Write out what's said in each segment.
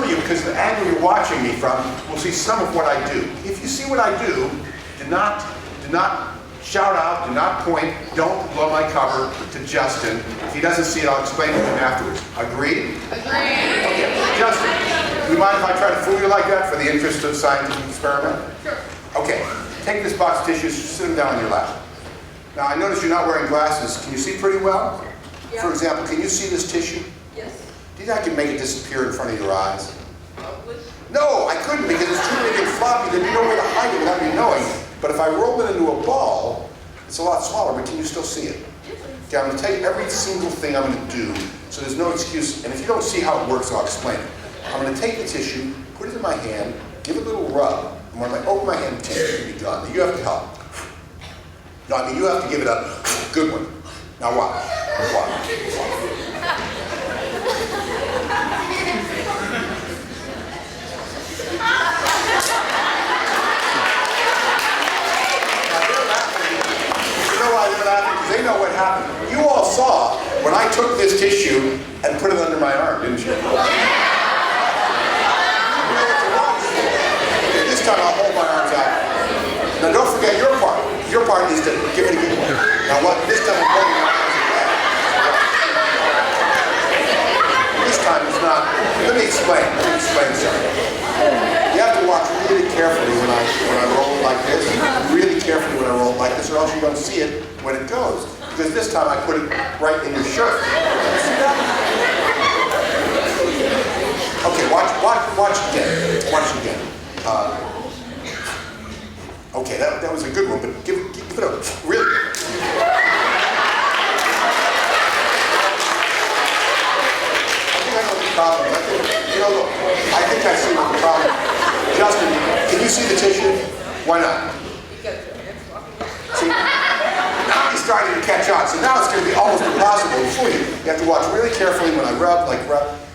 of you, because the angle you're watching me from, will see some of what I do. If you see what I do, do not shout out, do not point, don't blow my cover to Justin. If he doesn't see it, I'll explain it to him afterwards. Agreed? Agreed. Okay, Justin, do you mind if I try to fool you like that for the interest of scientific experiment? Sure. Okay, take this box of tissues, sit them down on your lap. Now I notice you're not wearing glasses. Can you see pretty well? Yeah. For example, can you see this tissue? Yes. Do you think I can make it disappear in front of your eyes? Probably. No, I couldn't because it's too big and floppy. There'd be no way to hide it without you knowing. But if I roll it into a ball, it's a lot smaller, but can you still see it? Okay, I'm going to tell you every single thing I'm going to do, so there's no excuse. And if you don't see how it works, I'll explain it. I'm going to take the tissue, put it in my hand, give it a little rub. And when I open my hand, the tissue will be gone. You have to help. No, I mean, you have to give it a good one. Now watch. Watch. They know what happened. You all saw when I took this tissue and put it under my arm, didn't you? This time I'll hold my arms out. Now don't forget your part. Your part is to give it a good one. Now what? This time I'm holding my arms again. This time it's not. Let me explain something. You have to watch really carefully when I roll it like this. Really carefully when I roll it like this, or else you don't see it when it goes. Because this time I put it right in your shirt. See that? Okay, watch again. Watch again. Okay, that was a good one, but give it a really. I think I know what the problem is. Look, I think I see what the problem is. Justin, can you see the tissue? Why not? See? Now he's starting to catch on. So now it's going to be almost impossible to fool you. You have to watch really carefully when I rub.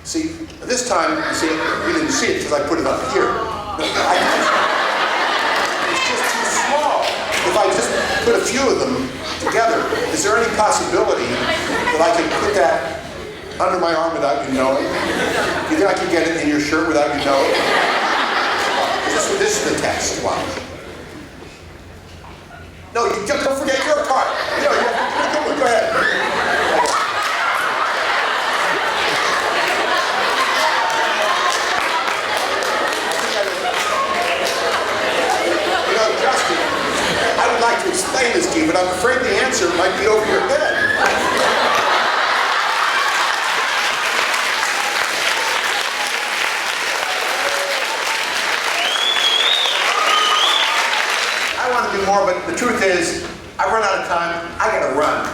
See, this time, you see, you didn't see it because I put it up here. It's just too small. If I just put a few of them together, is there any possibility that I could put that under my arm without you knowing? Do you think I could get it in your shirt without you knowing? This is the test. Watch. No, you just don't forget your part. You know, you have to do a good one. Go ahead. You know, Justin, I would like to explain this to you, but I'm afraid the answer might be over your head. More, but the truth is, I've run out of time. I gotta run.